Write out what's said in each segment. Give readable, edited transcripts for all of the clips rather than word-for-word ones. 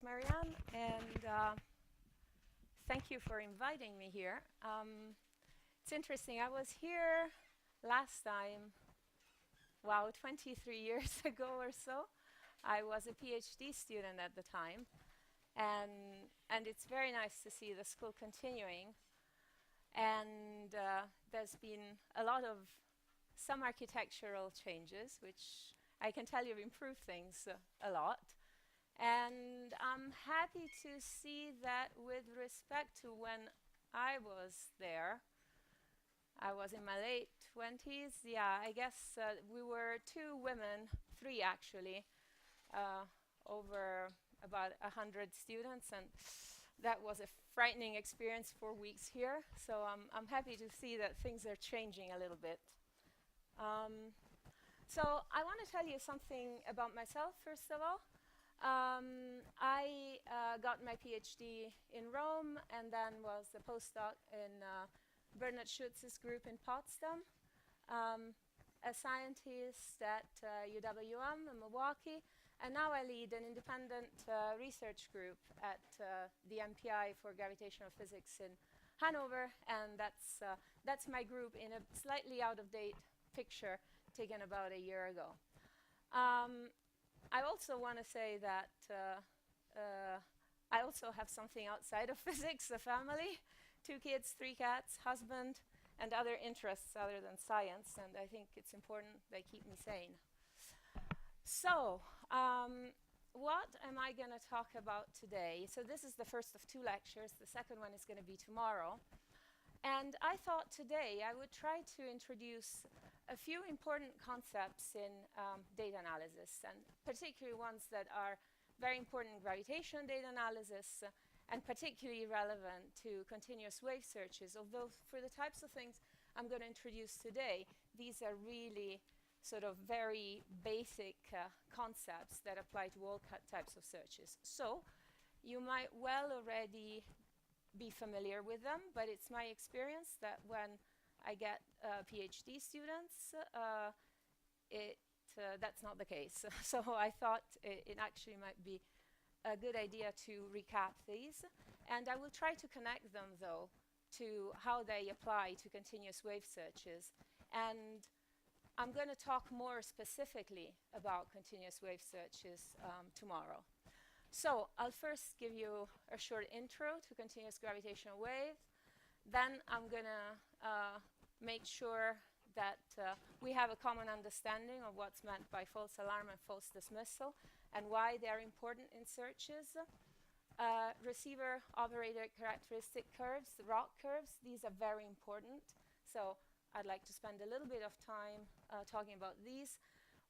Marianne, and thank you for inviting me here. It's interesting, I was here last time, wow, 23 years ago or so. I was a PhD student at the time, and it's very nice to see the school continuing. And there's been a lot of some architectural changes, which I can tell you have improved things a lot. And I'm happy to see that with respect to when I was there, I was in my late 20s. Yeah, I guess we were two women, three actually, over about 100 students, and that was a frightening experience, 4 weeks here. So I'm happy to see that things are changing a little bit. So I want to tell you something about myself, first of all. I got my PhD in Rome and then was a postdoc in Bernhard Schutz's group in Potsdam, a scientist at UWM in Milwaukee, and now I lead an independent research group at the MPI for Gravitational Physics in Hanover, and that's my group in a slightly out-of-date picture taken about a year ago. I also want to say that I also have something outside of physics, a family, 2 kids, 3 cats, husband, and other interests other than science, and I think it's important they keep me sane. So, what am I going to talk about today? So this is the first of 2 lectures. The second one is going to be tomorrow. And I thought today I would try to introduce a few important concepts in data analysis, and particularly ones that are very important in gravitational data analysis and particularly relevant to continuous wave searches. Although for the types of things I'm going to introduce today, these are really sort of very basic concepts that apply to all types of searches. So you might well already be familiar with them, but it's my experience that when I get PhD students, that's not the case. So I thought it actually might be a good idea to recap these. And I will try to connect them, though, to how they apply to continuous wave searches. And I'm going to talk more specifically about continuous wave searches tomorrow. So I'll first give you a short intro to continuous gravitational wave. Then I'm going to make sure that we have a common understanding of what's meant by false alarm and false dismissal and why they're important in searches. Receiver operator characteristic curves, the Roc curves, these are very important. So I'd like to spend a little bit of time talking about these.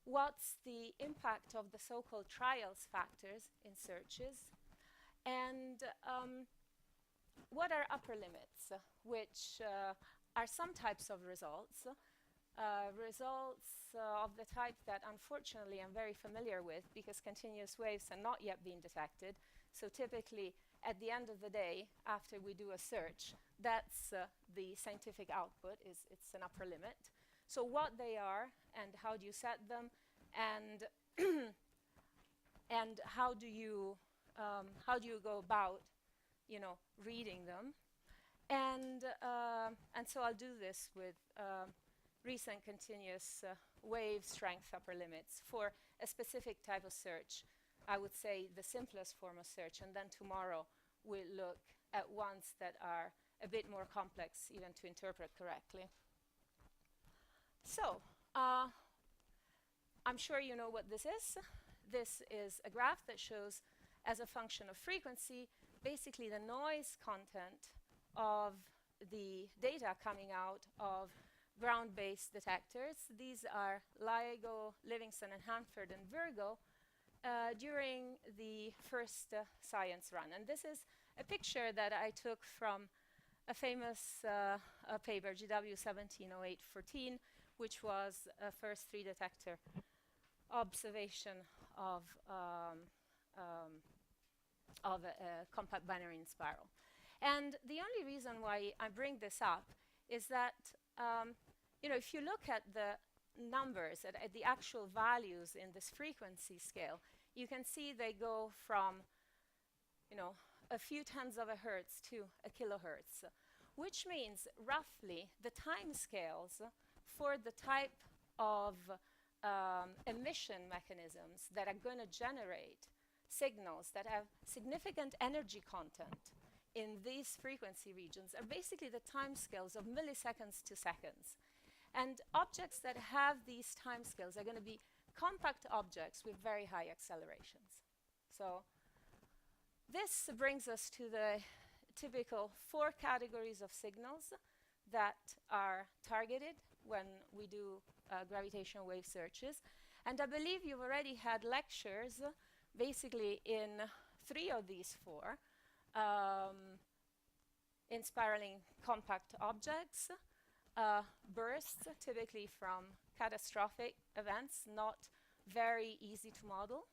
What's the impact of the so-called trials factors in searches? And what are upper limits, which are some types of results, results of the type that unfortunately I'm very familiar with because continuous waves are not yet being detected. So typically at the end of the day, after we do a search, that's the scientific output, it's an upper limit. So what they are and how do you set them, and and how do you go about reading them. And so I'll do this with recent continuous wave strength upper limits for a specific type of search. I would say the simplest form of search, and then tomorrow we'll look at ones that are a bit more complex even to interpret correctly. So I'm sure you know what this is. This is a graph that shows, as a function of frequency, basically the noise content of the data coming out of ground-based detectors. These are LIGO, Livingston, and Hanford, and Virgo during the first science run. And this is a picture that I took from a famous paper, GW 170814, which was a first 3-detector observation of a compact binary in spiral. And the only reason why I bring this up is that if you look at the numbers, at the actual values in this frequency scale, you can see they go from a few tens of a hertz to a kilohertz, which means roughly the time scales for the type of emission mechanisms that are going to generate signals that have significant energy content in these frequency regions are basically the timescales of milliseconds to seconds. And objects that have these timescales are going to be compact objects with very high accelerations. So this brings us to the typical 4 categories of signals that are targeted when we do gravitational wave searches. And I believe you've already had lectures basically in 3 of these 4, in spiraling compact objects, bursts typically from catastrophic events, not very easy to model,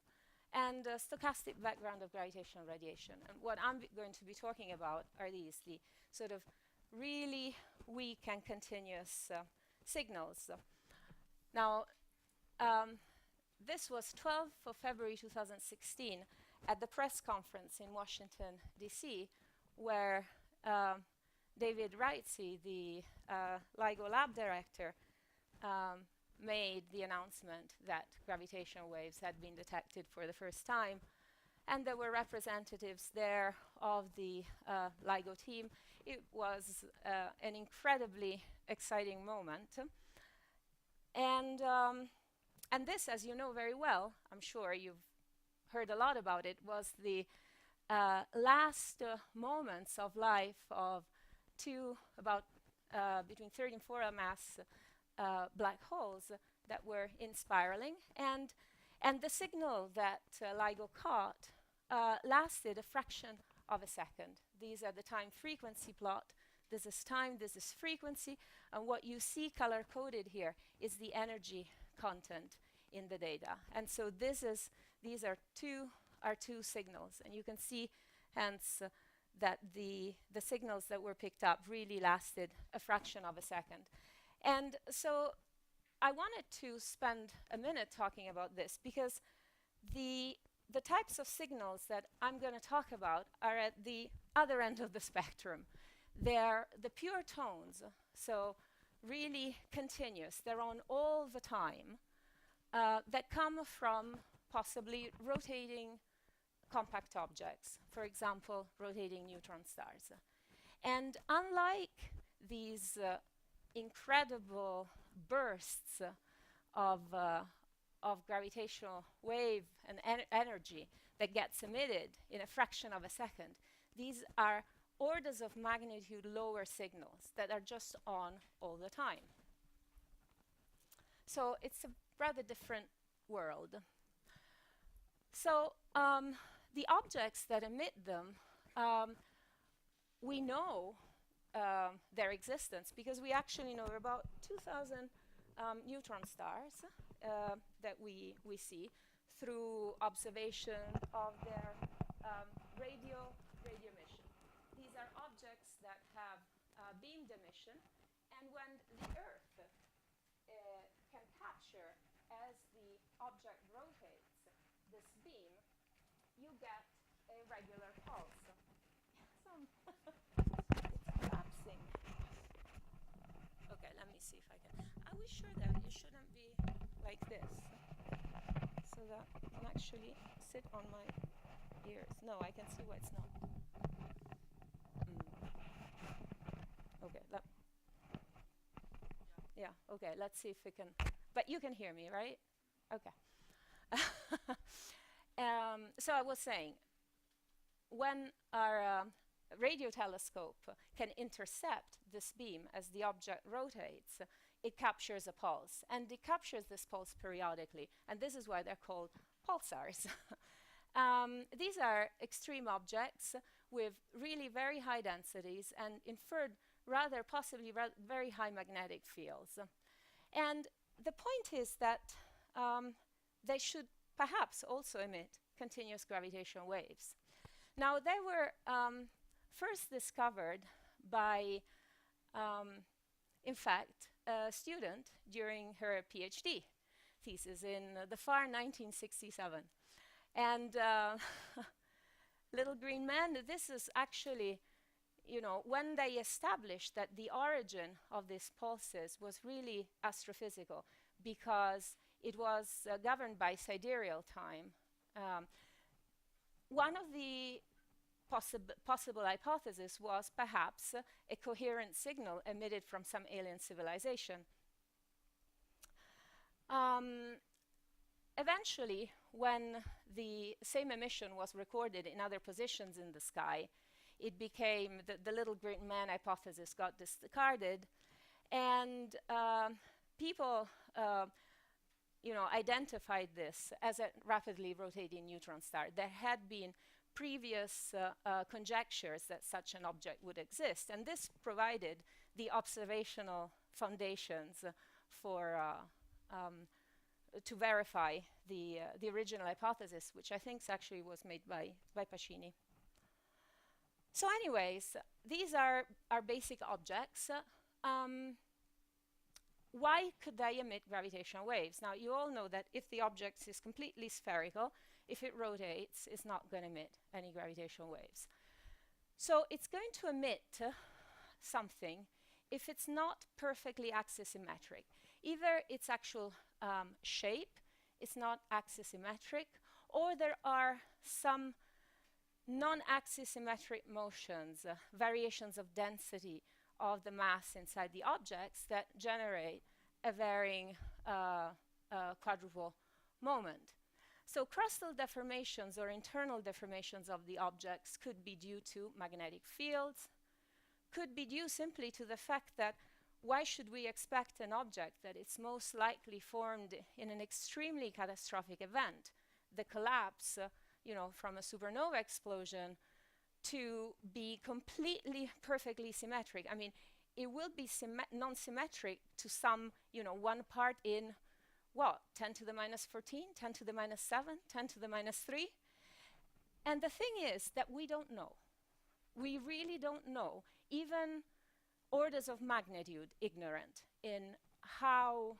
and stochastic background of gravitational radiation. And what I'm going to be talking about are these, the sort of really weak and continuous signals. Now, this was 12th of February 2016 at the press conference in Washington, D.C., where David Reitze, the LIGO lab director, made the announcement that gravitational waves had been detected for the first time. And there were representatives there of the LIGO team. It was an incredibly exciting moment. And this, as you know very well, I'm sure you've heard a lot about it, was the last moments of life of 2 between 30 and 40 mass black holes that were in spiraling. And the signal that LIGO caught lasted a fraction of a second. These are the time frequency plot. This is time, this is frequency, and what you see color-coded here is the energy content in the data. And so these are two signals, and you can see hence that the signals that were picked up really lasted a fraction of a second. And so I wanted to spend a minute talking about this because the types of signals that I'm going to talk about are at the other end of the spectrum. They're the pure tones, so really continuous. They're on all the time, that come from possibly rotating compact objects, for example, rotating neutron stars. And unlike these incredible bursts of gravitational wave and energy that gets emitted in a fraction of a second, these are orders of magnitude lower signals that are just on all the time. So it's a rather different world. So the objects that emit them, we know their existence because we actually know about 2,000 neutron stars that we see through observation of their radio emission. These are objects that have beamed emission, and when the Earth can capture as the object rotates this beam, you get a regular pulse. It's collapsing. Okay, let me see if I can. Are we sure that it shouldn't be like this? So that I can actually sit on my ears. No, I can see why it's not. Okay, yeah, okay, let's see if we can. But you can hear me, right? Okay. So I was saying, when our radio telescope can intercept this beam as the object rotates, it captures a pulse. And it captures this pulse periodically. And this is why they're called pulsars. These are extreme objects with really very high densities and inferred possibly very high magnetic fields. And the point is that they should perhaps also emit continuous gravitational waves. Now, they were first discovered by, in fact, a student during her PhD thesis in the far 1967. And little green men, this is actually, you know, when they established that the origin of these pulses was really astrophysical because it was governed by sidereal time. One of the possible hypotheses was perhaps a coherent signal emitted from some alien civilization. Eventually, when the same emission was recorded in other positions in the sky, it became the little green man hypothesis got discarded, and people identified this as a rapidly rotating neutron star. There had been previous conjectures that such an object would exist, and this provided the observational foundations for to verify the original hypothesis, which I think actually was made by Pacini. So anyways, these are our basic objects. Why could they emit gravitational waves? Now, you all know that if the object is completely spherical, if it rotates, it's not going to emit any gravitational waves. So it's going to emit something if it's not perfectly axisymmetric. Either its actual shape is not axisymmetric, or there are some non-axisymmetric motions, variations of density of the mass inside the objects that generate a varying quadruple moment. So crustal deformations or internal deformations of the objects could be due to magnetic fields, could be due simply to the fact that why should we expect an object that it's most likely formed in an extremely catastrophic event, the collapse from a supernova explosion, to be completely perfectly symmetric? I mean, it will be non-symmetric to some, one part in, what, 10 to the minus 14, 10 to the minus 7, 10 to the minus 3? And the thing is that we don't know. We really don't know, even orders of magnitude ignorant in how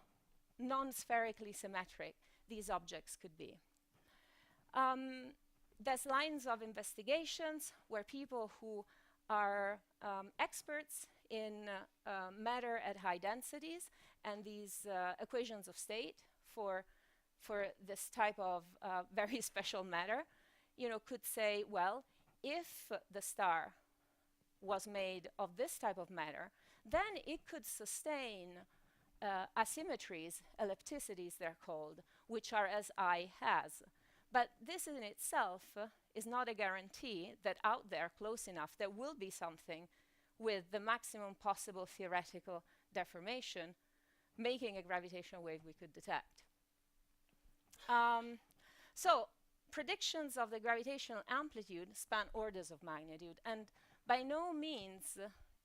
non-spherically symmetric these objects could be. There's lines of investigations where people who are experts in matter at high densities and these equations of state for this type of very special matter, could say, well, if the star was made of this type of matter, then it could sustain asymmetries, ellipticities they're called, which are as I has. But this in itself is not a guarantee that out there, close enough, there will be something with the maximum possible theoretical deformation, making a gravitational wave we could detect. So predictions of the gravitational amplitude span orders of magnitude, and by no means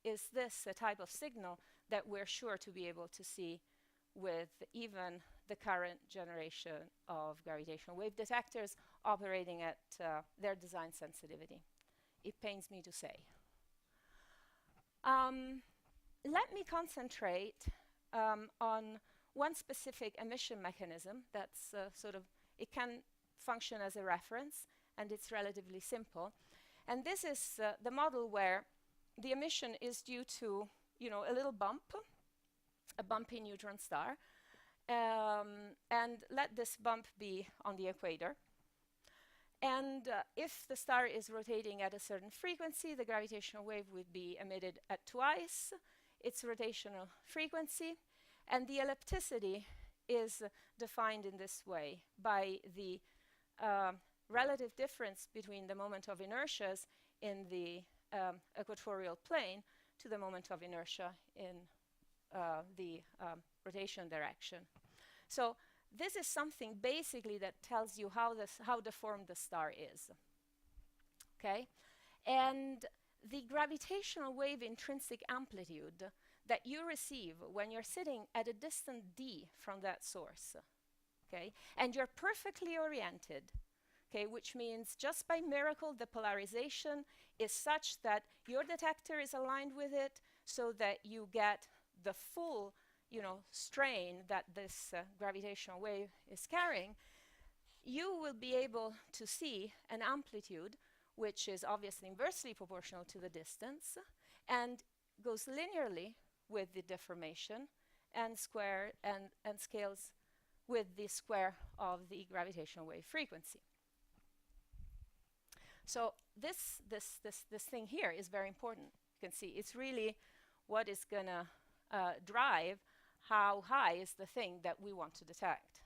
is this a type of signal that we're sure to be able to see with even the current generation of gravitational wave detectors operating at their design sensitivity. It pains me to say. Let me concentrate on one specific emission mechanism that's it can function as a reference, and it's relatively simple. And this is the model where the emission is due to, a little bump, a bumpy neutron star. And let this bump be on the equator. And if the star is rotating at a certain frequency, the gravitational wave would be emitted at twice its rotational frequency. And the ellipticity is defined in this way by the relative difference between the moment of inertias in the equatorial plane to the moment of inertia in the rotation direction. So this is something basically that tells you how deformed the star is. Okay? And the gravitational wave intrinsic amplitude that you receive when you're sitting at a distant d from that source, okay, and you're perfectly oriented, okay, which means just by miracle the polarization is such that your detector is aligned with it so that you get the full strain that this gravitational wave is carrying, you will be able to see an amplitude which is obviously inversely proportional to the distance, and goes linearly with the deformation and scales with the square of the gravitational wave frequency. So this thing here is very important. You can see it's really what is going to drive how high is the thing that we want to detect.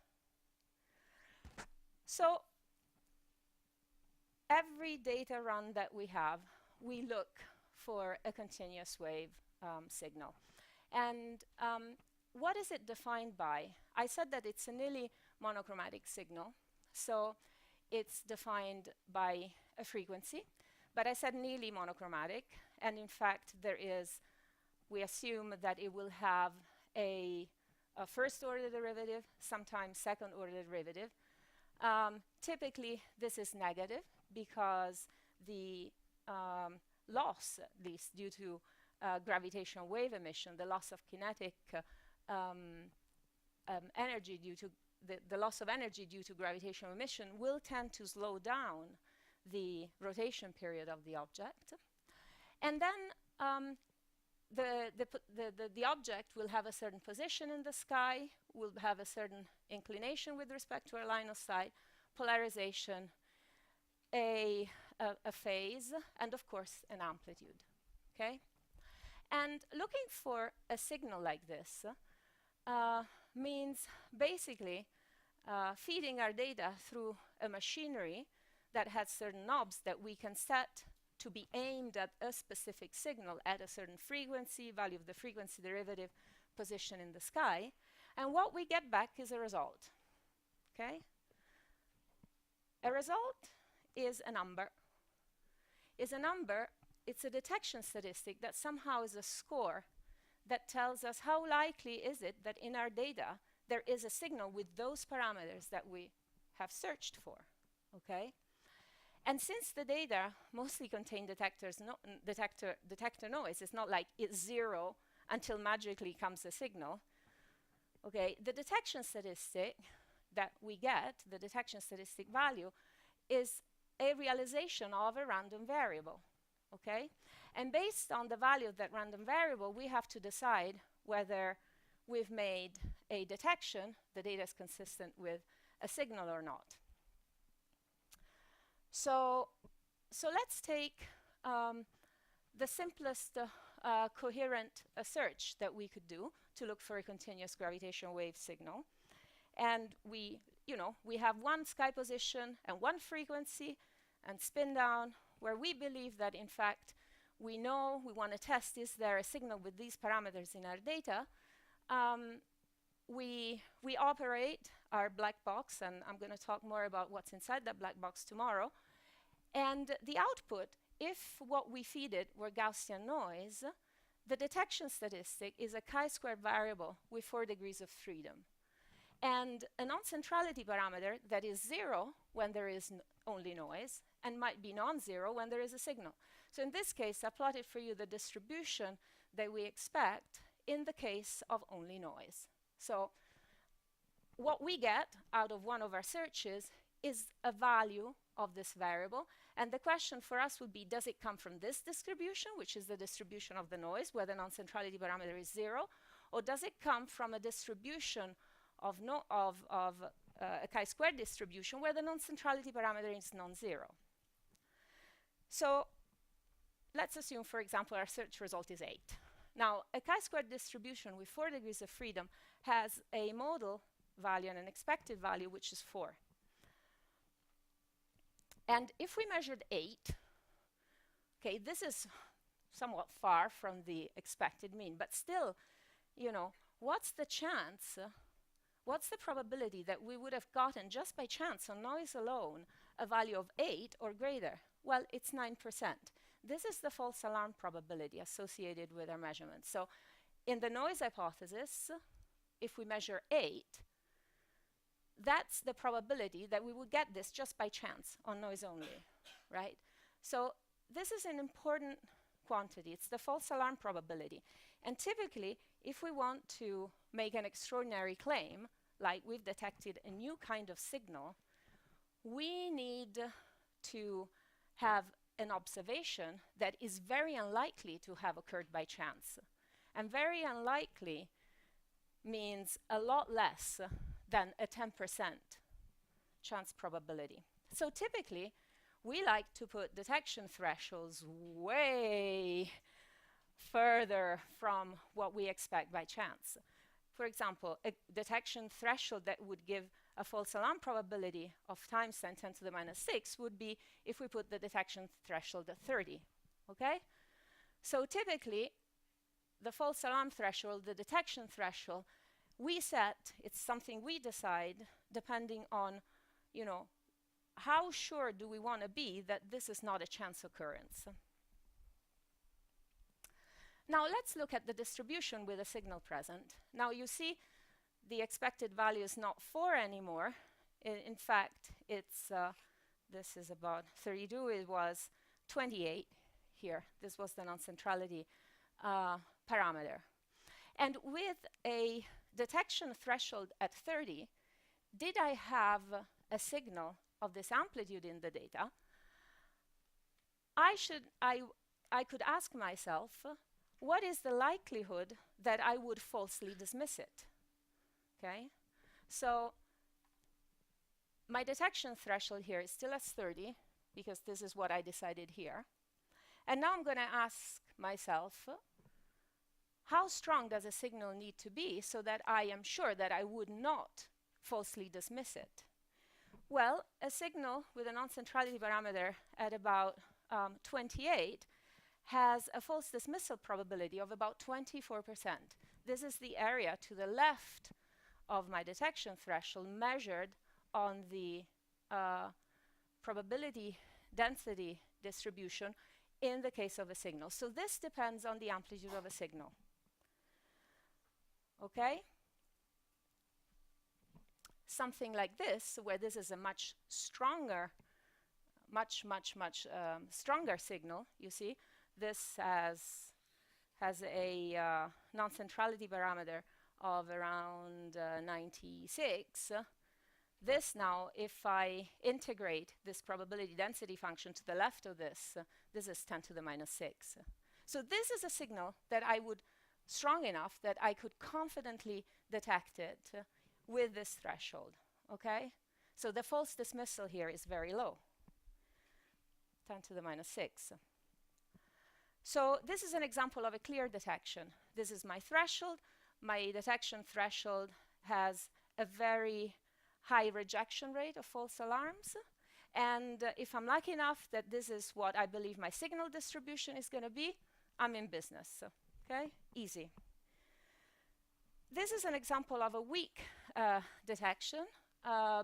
So every data run that we have, we look for a continuous wave signal. And what is it defined by? I said that it's a nearly monochromatic signal. So it's defined by a frequency. But I said nearly monochromatic. And in fact, we assume that it will have a first-order derivative, sometimes second-order derivative. Typically, this is negative because the loss, at least due to gravitational wave emission, the loss of kinetic energy due to the loss of energy due to gravitational emission will tend to slow down the rotation period of the object. And then the object will have a certain position in the sky, will have a certain inclination with respect to our line of sight, polarization, a phase, and of course an amplitude. Okay? And looking for a signal like this means basically feeding our data through a machinery that has certain knobs that we can set to be aimed at a specific signal at a certain frequency, value of the frequency derivative, position in the sky. And what we get back is a result. Okay? A result is a number. It's a detection statistic that somehow is a score that tells us how likely is it that in our data there is a signal with those parameters that we have searched for. Okay? And since the data mostly contain detector noise, it's not like it's zero until magically comes a signal. Okay, the detection statistic that we get, the detection statistic value, is a realization of a random variable. Okay, and based on the value of that random variable, we have to decide whether we've made a detection, the data is consistent with a signal or not. So let's take the simplest coherent search that we could do to look for a continuous gravitational wave signal. And we have one sky position and one frequency and spin down where we believe that in fact we want to test is there a signal with these parameters in our data. We operate our black box, and I'm going to talk more about what's inside that black box tomorrow. And the output, if what we feed it were Gaussian noise, the detection statistic is a chi-squared variable with 4 degrees of freedom. And a non-centrality parameter that is 0 when there is only noise and might be non-zero when there is a signal. So in this case, I plotted for you the distribution that we expect in the case of only noise. So what we get out of one of our searches is a value of this variable. And the question for us would be, does it come from this distribution, which is the distribution of the noise, where the non-centrality parameter is 0? Or does it come from a distribution of a chi-squared distribution, where the non-centrality parameter is non-zero? So let's assume, for example, our search result is 8. Now, a chi-squared distribution with 4 degrees of freedom has a modal value and an expected value, which is 4. And if we measured 8, okay, this is somewhat far from the expected mean, but still, what's the chance, what's the probability that we would have gotten just by chance on noise alone a value of 8 or greater? Well, it's 9%. This is the false alarm probability associated with our measurements. So in the noise hypothesis, if we measure 8, that's the probability that we would get this just by chance on noise only, right? So this is an important quantity. It's the false alarm probability. And typically, if we want to make an extraordinary claim, like we've detected a new kind of signal, we need to have an observation that is very unlikely to have occurred by chance. And very unlikely means a lot less than a 10% chance probability. So typically, we like to put detection thresholds way further from what we expect by chance. For example, a detection threshold that would give a false alarm probability of times 10 to the minus 6 would be if we put the detection threshold at 30, okay? So typically, the false alarm threshold, the detection threshold, we set, it's something we decide depending on, you know, how sure do we want to be that this is not a chance occurrence. Now let's look at the distribution with a signal present. Now you see the expected value is not 4 anymore. In fact, it's, this is about 32, it was 28 here. This was the non-centrality parameter. And with a detection threshold at 30, did I have a signal of this amplitude in the data? I could ask myself, what is the likelihood that I would falsely dismiss it? Okay, so my detection threshold here is still at 30 because this is what I decided here. And now I'm going to ask myself, how strong does a signal need to be so that I am sure that I would not falsely dismiss it? Well, a signal with a non-centrality parameter at about 28 has a false dismissal probability of about 24%. This is the area to the left of my detection threshold measured on the probability density distribution in the case of a signal. So this depends on the amplitude of a signal. Okay? Something like this, where this is a much stronger, much stronger signal, you see, this has a non-centrality parameter of around 96. This now, if I integrate this probability density function to the left of this, this is 10 to the minus 6. So this is a signal that I would, strong enough that I could confidently detect it with this threshold, okay? So the false dismissal here is very low, 10 to the minus 6. So this is an example of a clear detection. This is my threshold. My detection threshold has a very high rejection rate of false alarms. And if I'm lucky enough that this is what I believe my signal distribution is going to be, I'm in business, okay? Easy. This is an example of a weak detection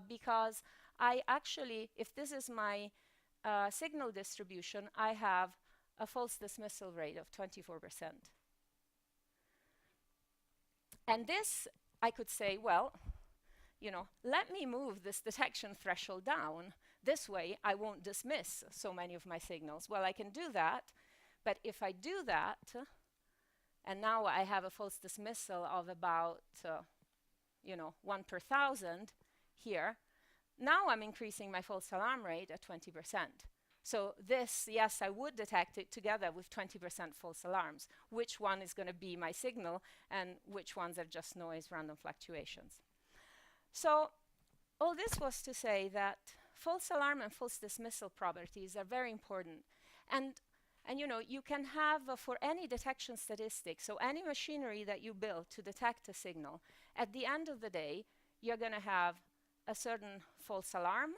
because I actually, if this is my signal distribution, I have a false dismissal rate of 24%. And this, I could say, well, you know, let me move this detection threshold down. This way, I won't dismiss so many of my signals. Well, I can do that, but if I do that, and now I have a false dismissal of about, you know, 1 per 1,000 here, now I'm increasing my false alarm rate at 20%. So this, yes, I would detect it together with 20% false alarms. Which one is going to be my signal and which ones are just noise, random fluctuations? So all this was to say that false alarm and false dismissal properties are very important. And you know, you can have for any detection statistic, so any machinery that you build to detect a signal, at the end of the day, you're going to have a certain false alarm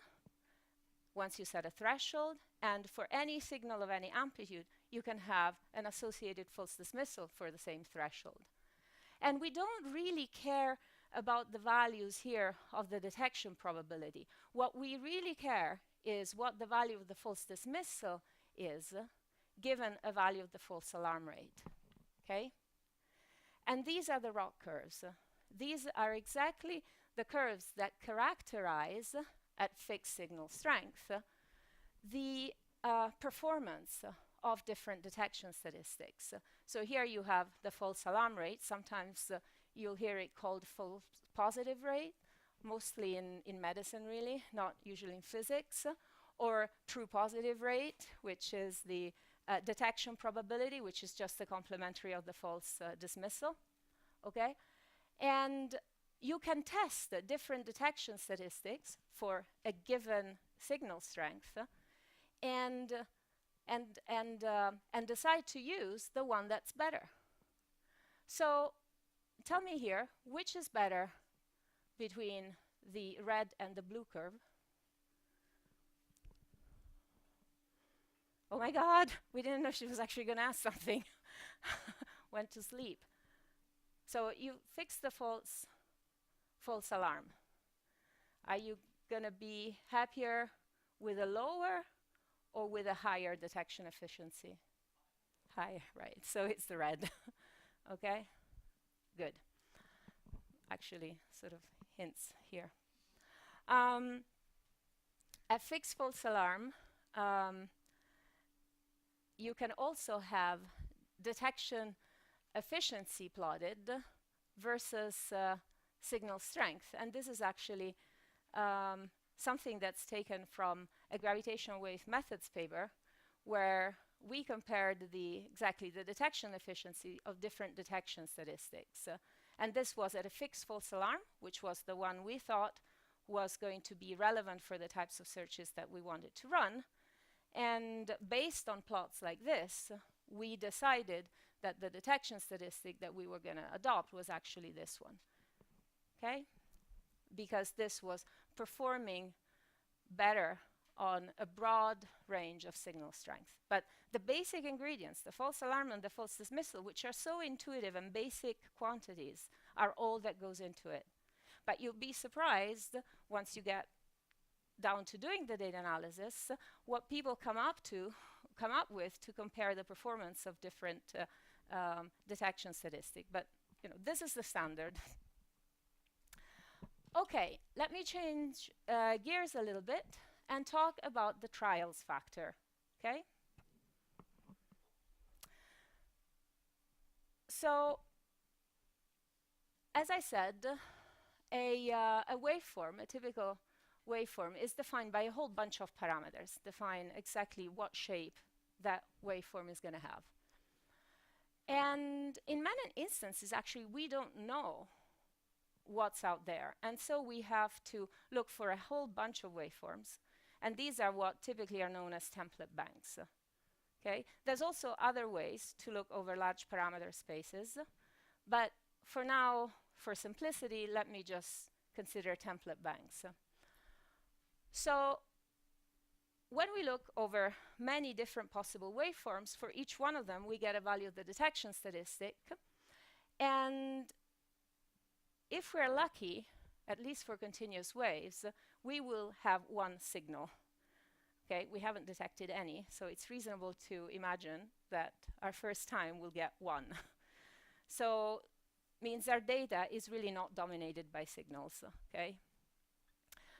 once you set a threshold, and for any signal of any amplitude, you can have an associated false dismissal for the same threshold. And we don't really care about the values here of the detection probability. What we really care is what the value of the false dismissal is given a value of the false alarm rate, okay? And these are the Roc curves. These are exactly the curves that characterize, at fixed signal strength, the performance of different detection statistics. So here you have the false alarm rate. Sometimes you'll hear it called false positive rate, mostly in medicine really, not usually in physics. or true positive rate, which is the detection probability, which is just the complementary of the false dismissal. Okay? And you can test the different detection statistics for a given signal strength and decide to use the one that's better. So tell me here, which is better between the red and the blue curve? Oh my God, we didn't know she was actually going to ask something. Went to sleep. So you fix the false alarm. Are you going to be happier with a lower or with a higher detection efficiency? Higher, right. So it's the red. Okay? Good. Actually, sort of hints here. A fixed false alarm, you can also have detection efficiency plotted versus signal strength. And this is actually something that's taken from a gravitational wave methods paper, where we compared exactly the detection efficiency of different detection statistics. And this was at a fixed false alarm, which was the one we thought was going to be relevant for the types of searches that we wanted to run. And based on plots like this, we decided that the detection statistic that we were going to adopt was actually this one. Okay? Because this was performing better on a broad range of signal strength. But the basic ingredients, the false alarm and the false dismissal, which are so intuitive and basic quantities, are all that goes into it. But you'll be surprised once you get down to doing the data analysis, what people come up with to compare the performance of different detection statistics. But this is the standard. Okay, let me change gears a little bit and talk about the trials factor. Okay? So, as I said, a waveform, a typical waveform, is defined by a whole bunch of parameters, define exactly what shape that waveform is going to have. And in many instances, actually, we don't know what's out there. And so we have to look for a whole bunch of waveforms. And these are what typically are known as template banks. Okay? There's also other ways to look over large parameter spaces. But for now, for simplicity, let me just consider template banks. So when we look over many different possible waveforms, for each one of them, we get a value of the detection statistic. And if we're lucky, at least for continuous waves, we will have one signal. Okay, we haven't detected any, so it's reasonable to imagine that our first time we'll get one. So means our data is really not dominated by signals. Okay.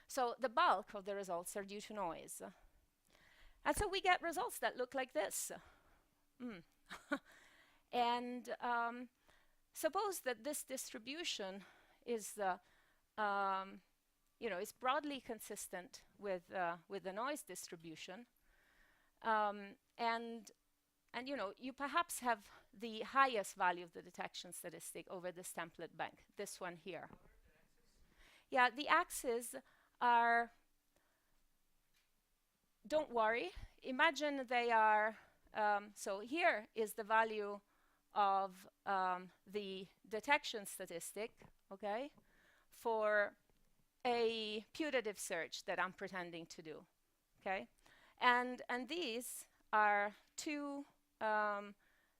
So the bulk of the results are due to noise. And so we get results that look like this. And suppose that this distribution is, is broadly consistent with the noise distribution. And you perhaps have the highest value of the detection statistic over this template bank, this one here. Yeah, the axes are, don't worry, imagine they are, so here is the value of the detection statistic, okay, for a putative search that I'm pretending to do, okay? And these are two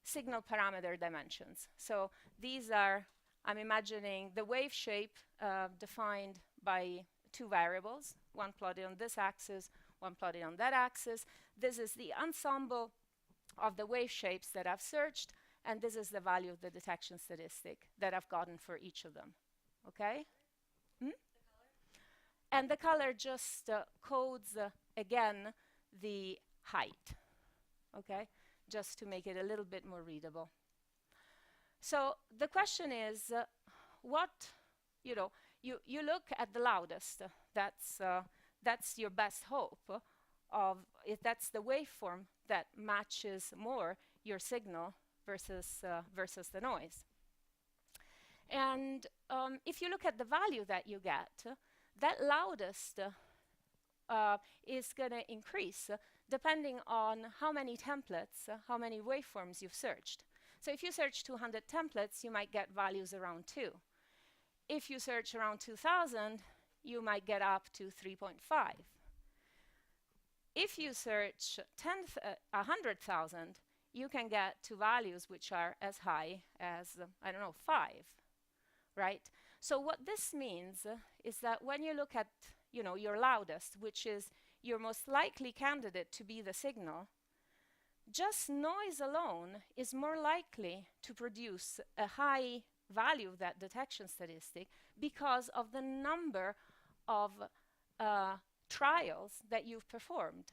signal parameter dimensions. So these are, I'm imagining the wave shape defined by two variables, one plotted on this axis, one plotted on that axis. This is the ensemble of the wave shapes that I've searched, and this is the value of the detection statistic that I've gotten for each of them. Okay? And the color just codes, again, the height. Okay? Just to make it a little bit more readable. So the question is, you look at the loudest. That's your best hope of, if that's the waveform that matches more your signal versus the noise. And if you look at the value that you get, that loudest is going to increase depending on how many templates, how many waveforms you've searched. So if you search 200 templates, you might get values around 2. If you search around 2,000, you might get up to 3.5. If you search 100,000, you can get to values which are as high as, I don't know, 5, right? So what this means is that when you look at, your loudest, which is your most likely candidate to be the signal, just noise alone is more likely to produce a high value of that detection statistic because of the number of trials that you've performed.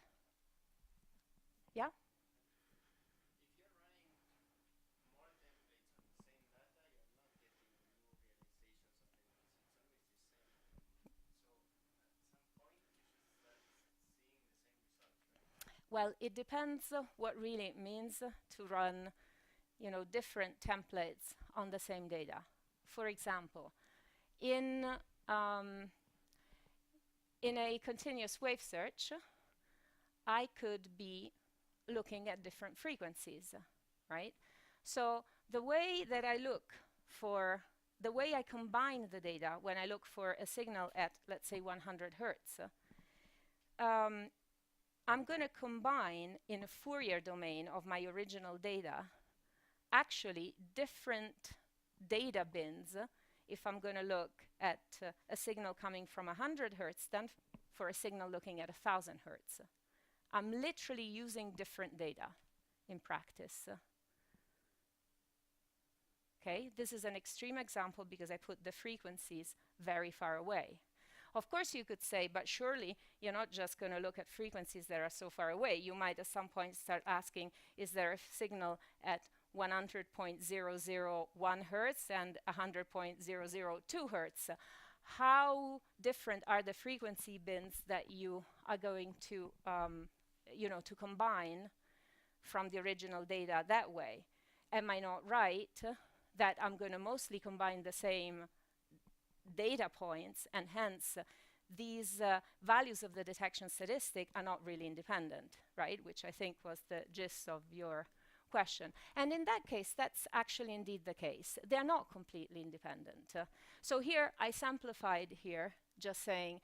Yeah? Well, it depends what really it means to run, different templates on the same data. For example, in a continuous wave search, I could be looking at different frequencies, right? So the way that I look for, the way I combine the data when I look for a signal at, let's say, 100 hertz, I'm going to combine in a Fourier domain of my original data actually different data bins if I'm going to look at a signal coming from 100 hertz than for a signal looking at 1,000 hertz. I'm literally using different data in practice. Okay, this is an extreme example because I put the frequencies very far away. Of course, you could say, but surely you're not just going to look at frequencies that are so far away. You might at some point start asking, is there a signal at 100.001 hertz and 100.002 hertz? How different are the frequency bins that you are going to, to combine from the original data that way? Am I not right that I'm going to mostly combine the same data points, and hence these values of the detection statistic are not really independent, right? Which I think was the gist of your question. And in that case, that's actually indeed the case. They're not completely independent. So here I simplified here, just saying,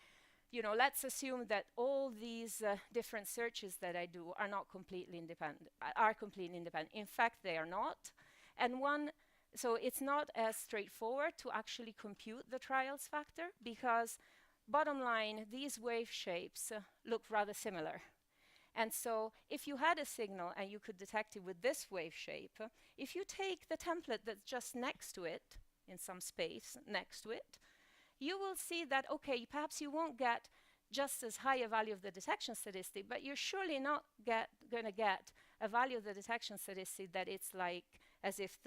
let's assume that all these different searches that I do are not completely independent, are completely independent. In fact, they are not. And so it's not as straightforward to actually compute the trials factor because, bottom line, these wave shapes look rather similar. And so if you had a signal and you could detect it with this wave shape, if you take the template that's just next to it, in some space next to it, you will see that, okay, perhaps you won't get just as high a value of the detection statistic, but you're surely not going to get a value of the detection statistic that it's like as if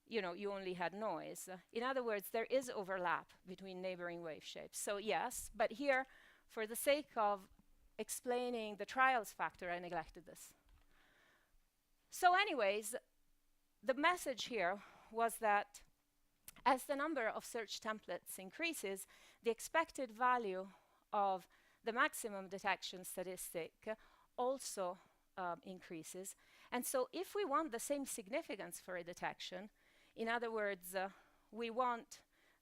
you only had noise. In other words, there is overlap between neighboring wave shapes. So yes, but here, for the sake of explaining the trials factor, I neglected this. So anyways, the message here was that as the number of search templates increases, the expected value of the maximum detection statistic also increases. And so if we want the same significance for a detection, in other words, we want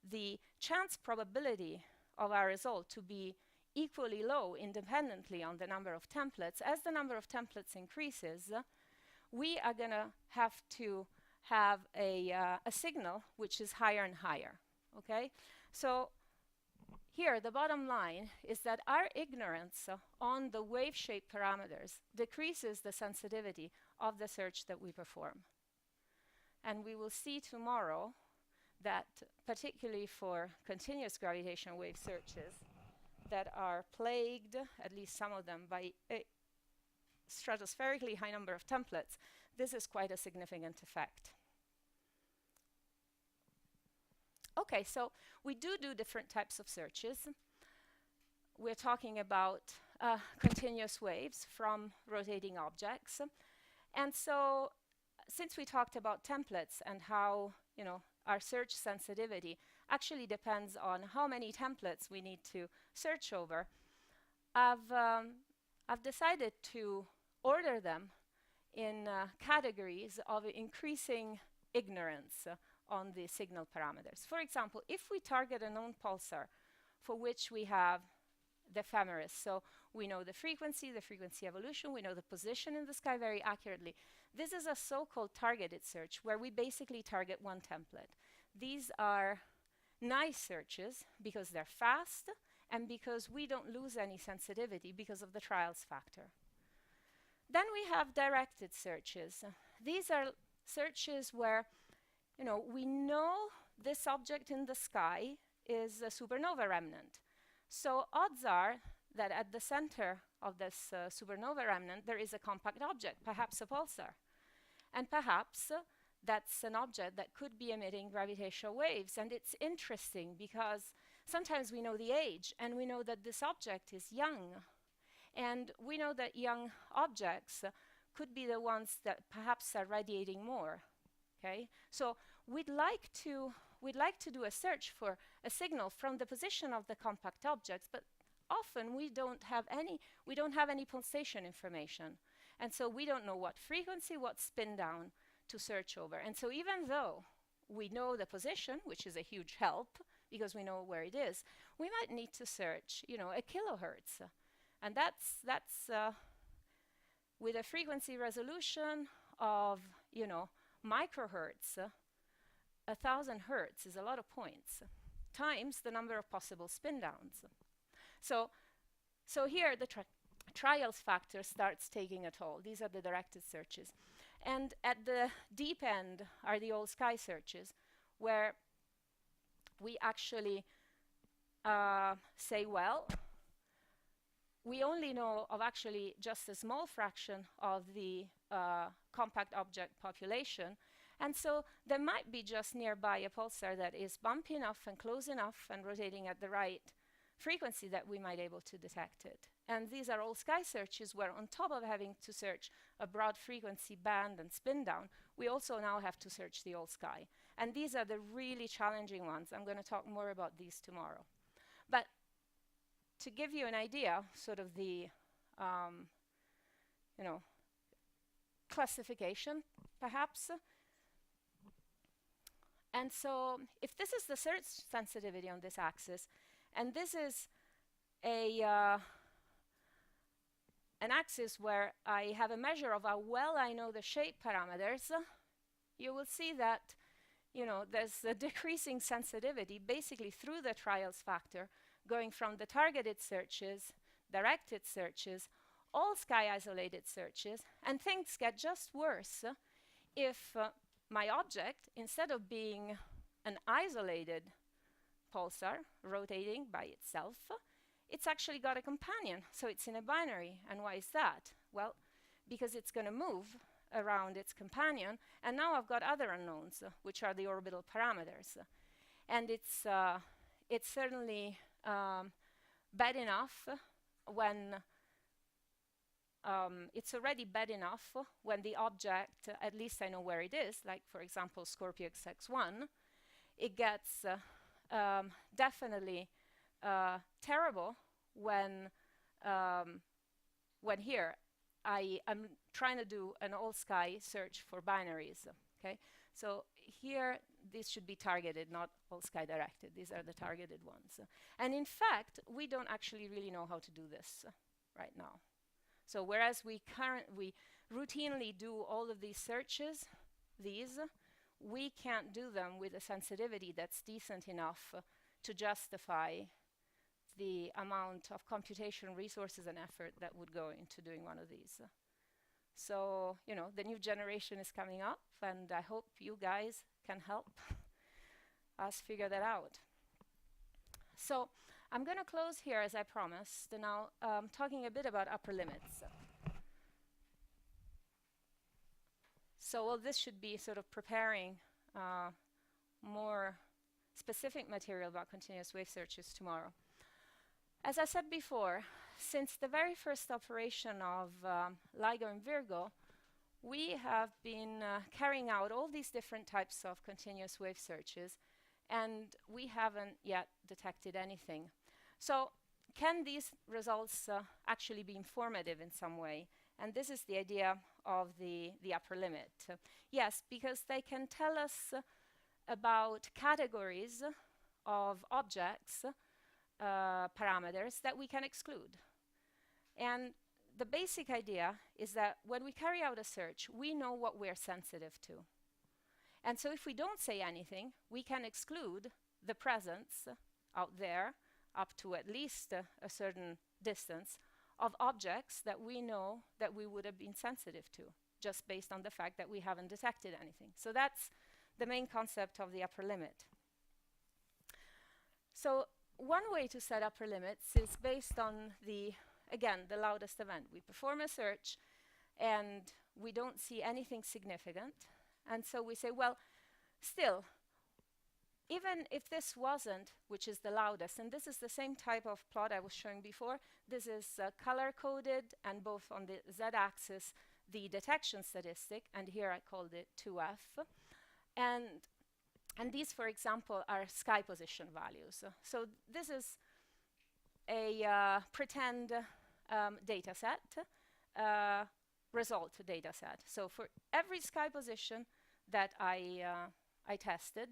the chance probability of our result to be equally low independently on the number of templates. As the number of templates increases, we are going to have a signal which is higher and higher. Okay? So here, the bottom line is that our ignorance on the wave shape parameters decreases the sensitivity of the search that we perform. And we will see tomorrow that, particularly for continuous gravitational wave searches that are plagued, at least some of them, by a stratospherically high number of templates, this is quite a significant effect. Okay, so we do different types of searches. We're talking about continuous waves from rotating objects. And so, since we talked about templates and how, our search sensitivity actually depends on how many templates we need to search over, I've decided to order them in categories of increasing ignorance on the signal parameters. For example, if we target a known pulsar for which we have the ephemeris, so we know the frequency evolution, we know the position in the sky very accurately. This is a so-called targeted search where we basically target one template. These are nice searches because they're fast and because we don't lose any sensitivity because of the trials factor. Then we have directed searches. These are searches where, we know this object in the sky is a supernova remnant. So odds are that at the center of this supernova remnant there is a compact object, perhaps a pulsar. And perhaps that's an object that could be emitting gravitational waves. And it's interesting because sometimes we know the age and we know that this object is young. And we know that young objects could be the ones that perhaps are radiating more. Okay? So we'd like to do a search for a signal from the position of the compact objects, but often we don't have any pulsation information. And so we don't know what frequency, what spin down to search over. And so even though we know the position, which is a huge help because we know where it is, we might need to search, a kilohertz. And that's with a frequency resolution of, microhertz. 1,000 hertz is a lot of points, times the number of possible spin downs. So here the trials factor starts taking a toll. These are the directed searches. And at the deep end are the all sky searches, where we actually say, well, we only know of actually just a small fraction of the compact object population. And so there might be just nearby a pulsar that is bumpy enough and close enough and rotating at the right frequency that we might be able to detect it. And these are all sky searches where on top of having to search a broad frequency band and spin down, we also now have to search the all sky. And these are the really challenging ones. I'm going to talk more about these tomorrow. But to give you an idea, sort of the, classification, perhaps. And so if this is the search sensitivity on this axis, and this is an axis where I have a measure of how well I know the shape parameters, you will see that, there's a decreasing sensitivity basically through the trials factor, going from the targeted searches, directed searches, all sky isolated searches, and things get just worse if my object, instead of being an isolated pulsar rotating by itself, it's actually got a companion. So it's in a binary. And why is that? Well, because it's going to move around its companion. And now I've got other unknowns, which are the orbital parameters. And it's certainly bad enough when it's already bad enough when the object, at least I know where it is, like for example Scorpio XX1, it gets definitely terrible when here I am trying to do an all sky search for binaries. Okay, so here these should be targeted, not all sky directed. These are the targeted ones. And in fact, we don't actually really know how to do this right now. So whereas we routinely do all of these searches, we can't do them with a sensitivity that's decent enough to justify the amount of computational resources and effort that would go into doing one of these. So, the new generation is coming up, and I hope you guys can help us figure that out. So I'm going to close here, as I promised, now talking a bit about upper limits. So, well, this should be sort of preparing more specific material about continuous wave searches tomorrow. As I said before, since the very first operation of LIGO and Virgo, we have been carrying out all these different types of continuous wave searches, and we haven't yet detected anything. So can these results actually be informative in some way? And this is the idea of the upper limit. Yes, because they can tell us about categories of objects, parameters that we can exclude. And the basic idea is that when we carry out a search, we know what we're sensitive to. And so if we don't say anything, we can exclude the presence out there, up to at least a certain distance, of objects that we know that we would have been sensitive to, just based on the fact that we haven't detected anything. So that's the main concept of the upper limit. So one way to set upper limits is based on the, again, the loudest event. We perform a search and we don't see anything significant. And so we say, well, still, even if this wasn't, which is the loudest, and this is the same type of plot I was showing before, this is color-coded, and both on the z-axis, the detection statistic, and here I called it 2f. And these, for example, are sky position values. So this is a pretend data set, result data set. So for every sky position that I tested,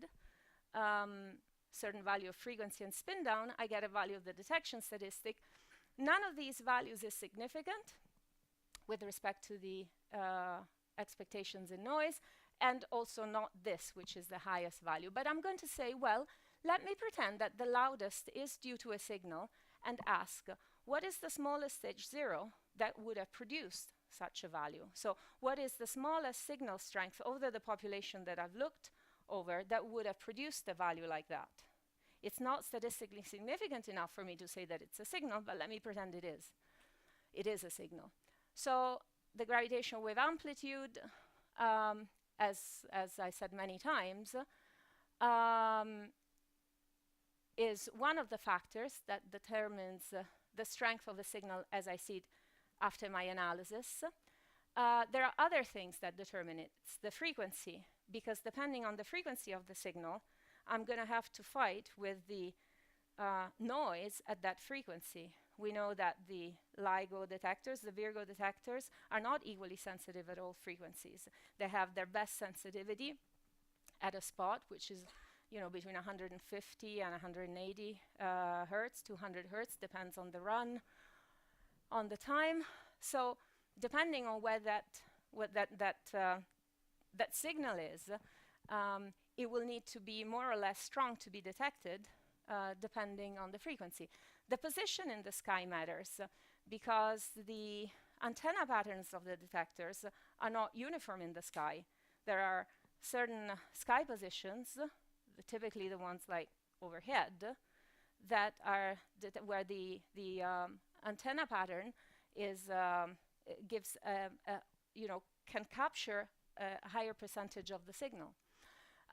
certain value of frequency and spin down, I get a value of the detection statistic. None of these values is significant with respect to the expectations in noise, and also not this, which is the highest value. But I'm going to say, well, let me pretend that the loudest is due to a signal and ask, what is the smallest H0 that would have produced such a value? So what is the smallest signal strength over the population that I've looked over that would have produced a value like that? It's not statistically significant enough for me to say that it's a signal, but let me pretend it is. It is a signal. So the gravitational wave amplitude, as I said many times, is one of the factors that determines the strength of the signal as I see it after my analysis. There are other things that determine it. It's the frequency, because depending on the frequency of the signal, I'm going to have to fight with the noise at that frequency. We know that the LIGO detectors, the Virgo detectors, are not equally sensitive at all frequencies. They have their best sensitivity at a spot, which is between 150 and 180 hertz, 200 hertz, depends on the run, on the time. So depending on where that signal is, it will need to be more or less strong to be detected, depending on the frequency. The position in the sky matters, because the antenna patterns of the detectors are not uniform in the sky. There are certain sky positions, typically the ones like overhead, that are where the antenna pattern is gives can capture a higher percentage of the signal.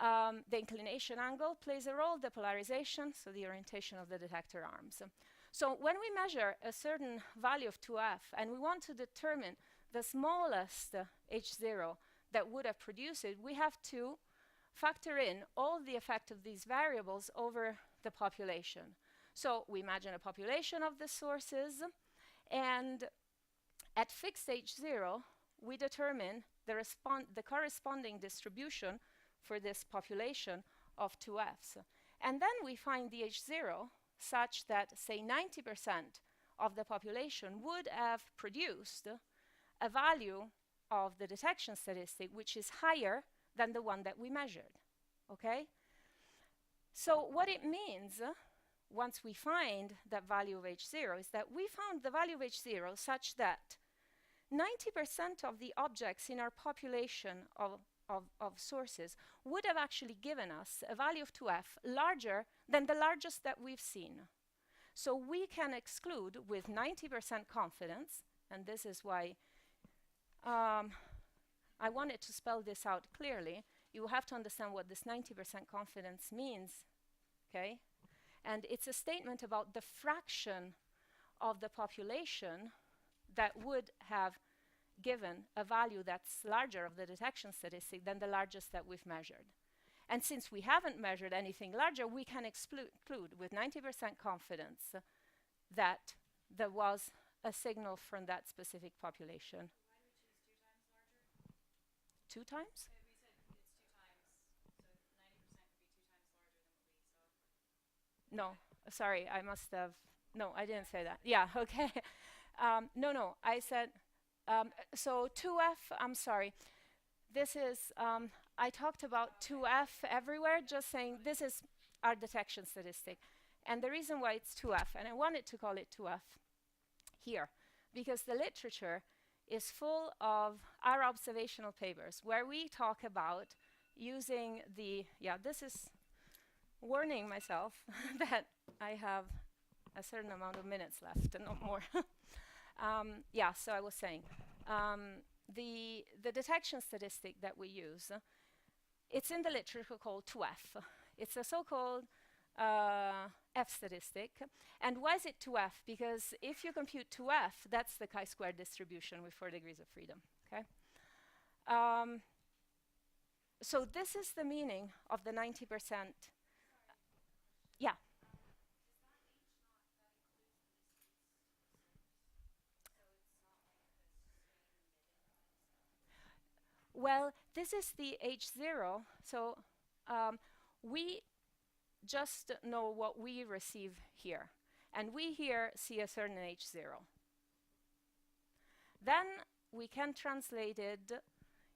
The inclination angle plays a role, the polarization, so the orientation of the detector arms. So when we measure a certain value of 2f and we want to determine the smallest H0 that would have produced it, we have to factor in all the effect of these variables over the population. So we imagine a population of the sources, and at fixed H0, we determine the corresponding distribution for this population of 2f's. And then we find the H0 such that, say, 90% of the population would have produced a value of the detection statistic which is higher than the one that we measured. Okay? So what it means, once we find that value of H0, is that we found the value of H0 such that 90% of the objects in our population of sources would have actually given us a value of 2f larger than the largest that we've seen. So we can exclude with 90% confidence, and this is why I wanted to spell this out clearly. You have to understand what this 90% confidence means, okay? And it's a statement about the fraction of the population that would have given a value that's larger of the detection statistic than the largest that we've measured. And since we haven't measured anything larger, we can exclude with 90% confidence that there was a signal from that specific population. Two times? No, sorry, I must have. No, I didn't say that. Yeah, okay. No, I said, so 2F, I'm sorry. This is, I talked about 2F everywhere, just saying this is our detection statistic. And the reason why it's 2F, and I wanted to call it 2F here, because the literature is full of our observational papers where we talk about using the, this is warning myself that I have a certain amount of minutes left and not more. So I was saying, the detection statistic that we use, it's in the literature called 2F. It's a so-called F statistic. And why is it 2F? Because if you compute 2F, that's the chi-square distribution with 4 degrees of freedom. Okay. So this is the meaning of the 90%. Yeah. Well, this is the H0. So we just know what we receive here. And we here see a certain H0. Then we can translate it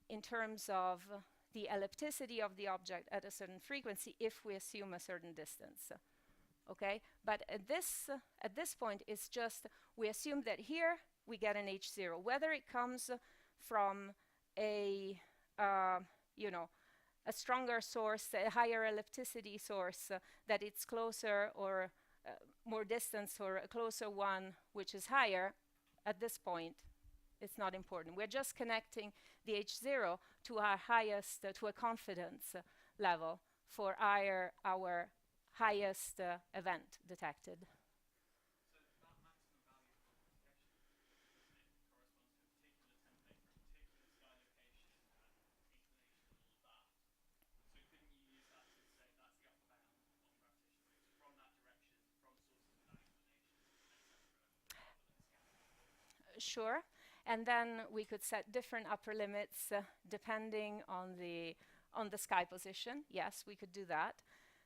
in terms of the ellipticity of the object at a certain frequency if we assume a certain distance. Okay, but at this point, it's just we assume that here we get an H0, whether it comes from a a stronger source, a higher ellipticity source, that it's closer or more distance, or a closer one which is higher. At this point, it's not important. We're just connecting the H0 to our highest, to a confidence level for our highest event detected. Sure. And then we could set different upper limits depending on the sky position. Yes, we could do that.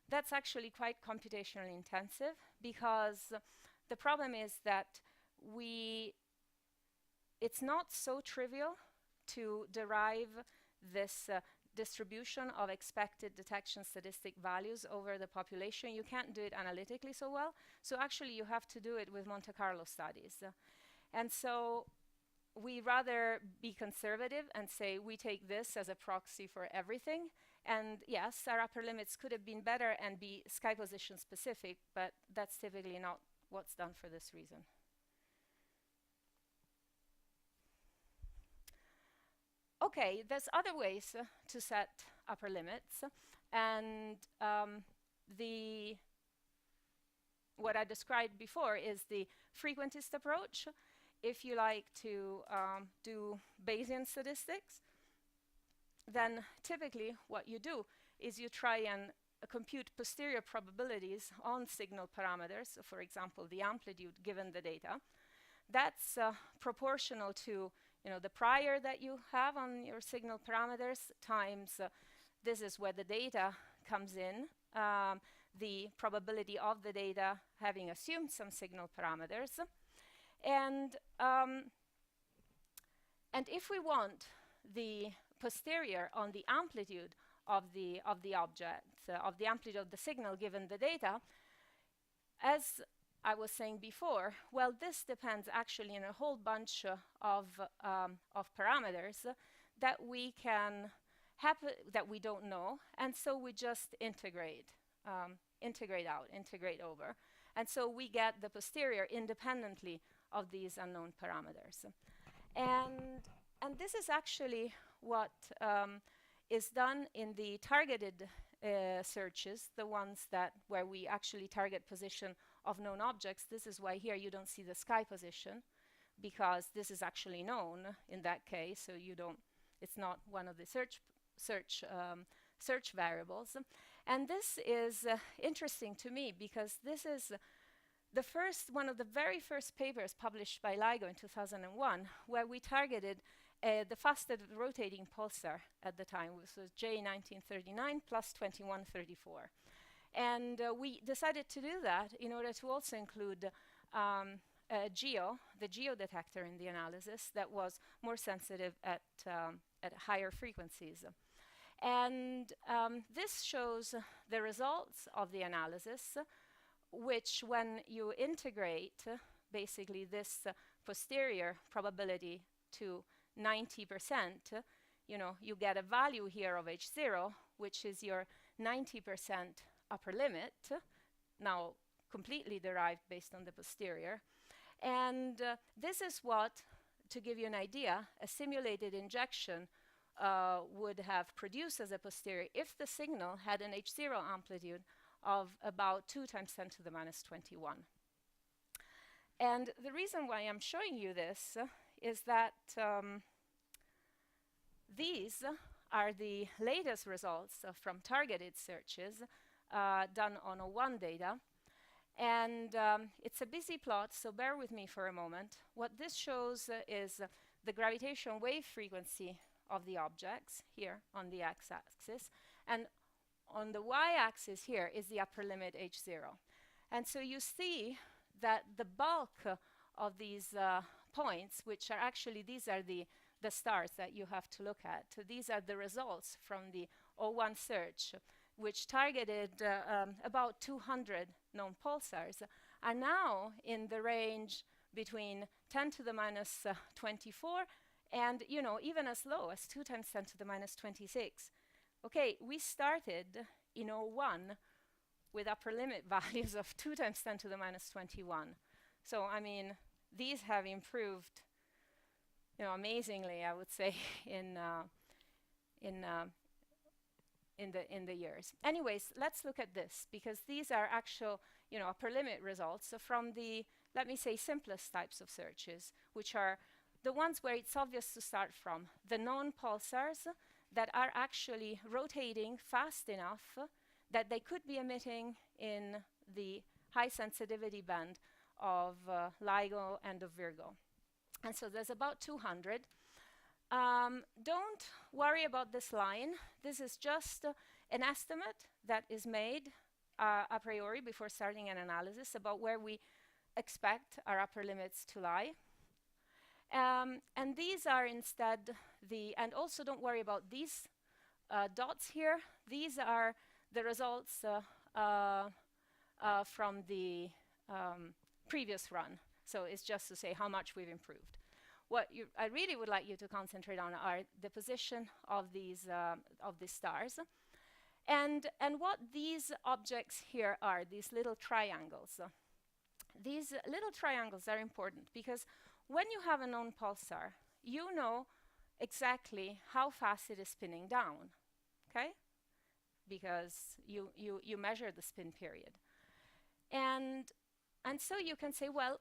That's actually quite computationally intensive, because the problem is that it's not so trivial to derive this distribution of expected detection statistic values over the population. You can't do it analytically so well. So actually you have to do it with Monte Carlo studies. And so we rather be conservative and say we take this as a proxy for everything. And yes, our upper limits could have been better and be sky position specific, but that's typically not what's done for this reason. Okay, there's other ways to set upper limits. And what I described before is the frequentist approach. If you like to do Bayesian statistics, then typically what you do is you try and compute posterior probabilities on signal parameters, for example, the amplitude given the data. That's proportional to the prior that you have on your signal parameters times this is where the data comes in, the probability of the data having assumed some signal parameters. And if we want the posterior on the amplitude of the object, of the amplitude of the signal given the data, as I was saying before, well, this depends actually on a whole bunch of parameters that we can that we don't know, and so we just integrate over, and so we get the posterior independently of these unknown parameters. And this is actually what is done in the targeted searches, the ones where we actually target position of known objects. This is why here you don't see the sky position, because this is actually known in that case, so you don't, it's not one of the search variables. And this is interesting to me because this is one of the very first papers published by LIGO in 2001, where we targeted the fastest rotating pulsar at the time, which was J1939 plus 2134. And we decided to do that in order to also include the geo detector in the analysis that was more sensitive at higher frequencies. And this shows the results of the analysis, which when you integrate basically this posterior probability to 90%, you get a value here of H0, which is your 90% upper limit, now completely derived based on the posterior. And this is what, to give you an idea, a simulated injection would have produced as a posterior if the signal had an H0 amplitude of about 2 times 10 to the minus 21. And the reason why I'm showing you this is that these are the latest results from targeted searches done on O1 data. And it's a busy plot, so bear with me for a moment. What this shows is the gravitational wave frequency of the objects here on the x-axis, and on the y-axis here is the upper limit H0. And so you see that the bulk of these points, which are actually, these are the stars that you have to look at. So these are the results from the O1 search, which targeted about 200 known pulsars, are now in the range between 10 to the minus 24 and even as low as 2 times 10 to the minus 26. Okay, we started in O1 with upper limit values of 2 times 10 to the minus 21. So I mean, these have improved, amazingly, I would say, in the years. Anyways, let's look at this, because these are actual, upper limit results. So from the, let me say, simplest types of searches, which are the ones where it's obvious to start from, the known pulsars that are actually rotating fast enough that they could be emitting in the high sensitivity band of LIGO and of Virgo. And so there's about 200. Don't worry about this line. This is just an estimate that is made a priori before starting an analysis about where we expect our upper limits to lie. And these are instead and also don't worry about these dots here. These are the results from the previous run. So it's just to say how much we've improved. What I really would like you to concentrate on are the position of these stars, and what these objects here are, these little triangles. These little triangles are important because when you have a known pulsar, you know exactly how fast it is spinning down, okay? Because you measure the spin period. And so you can say, well,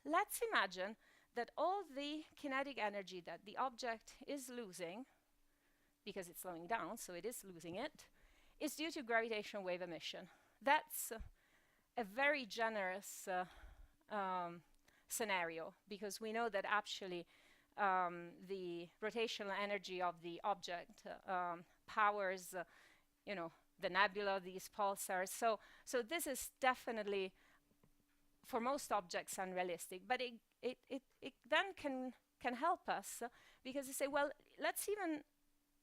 let's imagine that all the kinetic energy that the object is losing, because it's slowing down, so it is losing it, is due to gravitational wave emission. That's a very generous scenario, because we know that actually the rotational energy of the object powers, the nebula, these pulsars. So this is definitely, for most objects, unrealistic. But it then can help us because you say, well, let's even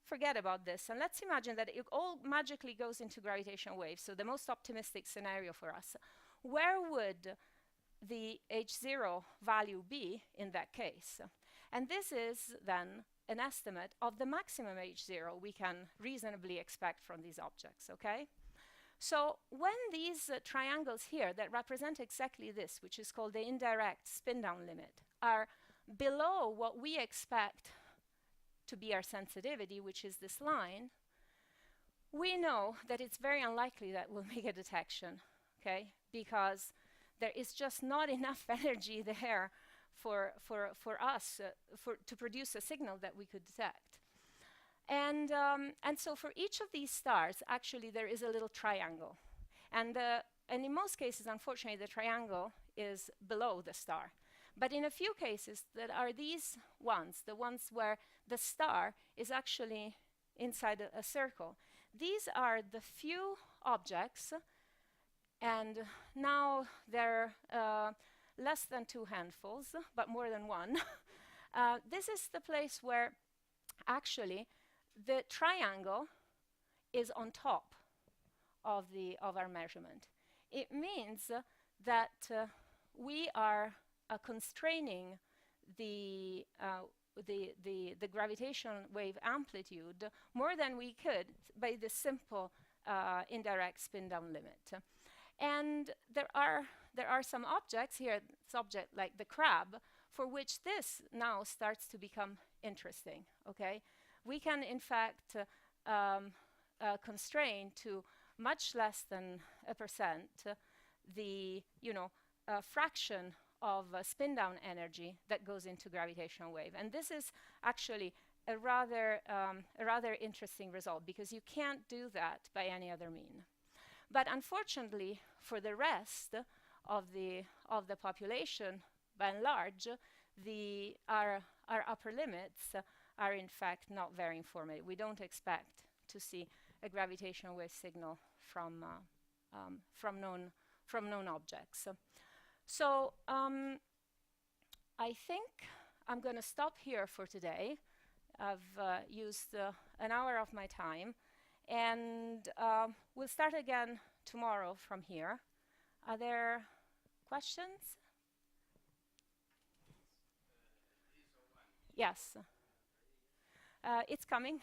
forget about this, and let's imagine that it all magically goes into gravitational waves. So the most optimistic scenario for us, where would the H0 value be in that case? And this is then an estimate of the maximum H0 we can reasonably expect from these objects, okay? So when these triangles here that represent exactly this, which is called the indirect spin-down limit, are below what we expect to be our sensitivity, which is this line, we know that it's very unlikely that we'll make a detection, okay? Because there is just not enough energy there for us to produce a signal that we could detect. And so for each of these stars, actually, there is a little triangle. And in most cases, unfortunately, the triangle is below the star. But in a few cases, that are these ones, the ones where the star is actually inside a circle. These are the few objects, and now they're less than 2 handfuls, but more than 1. This is the place where actually the triangle is on top of our measurement. It means that we are constraining the gravitational wave amplitude more than we could by the simple indirect spin-down limit. And there are some objects here, this object like the crab, for which this now starts to become interesting. Okay, we can in fact constrain to much less than 1% the fraction of spin-down energy that goes into gravitational wave. And this is actually a rather interesting result, because you can't do that by any other mean. But unfortunately, for the rest of the population, by and large, our upper limits are in fact not very informative. We don't expect to see a gravitational wave signal from known objects. So I think I'm going to stop here for today. I've used an hour of my time, and we'll start again tomorrow from here. Are there questions? Yes. It's coming.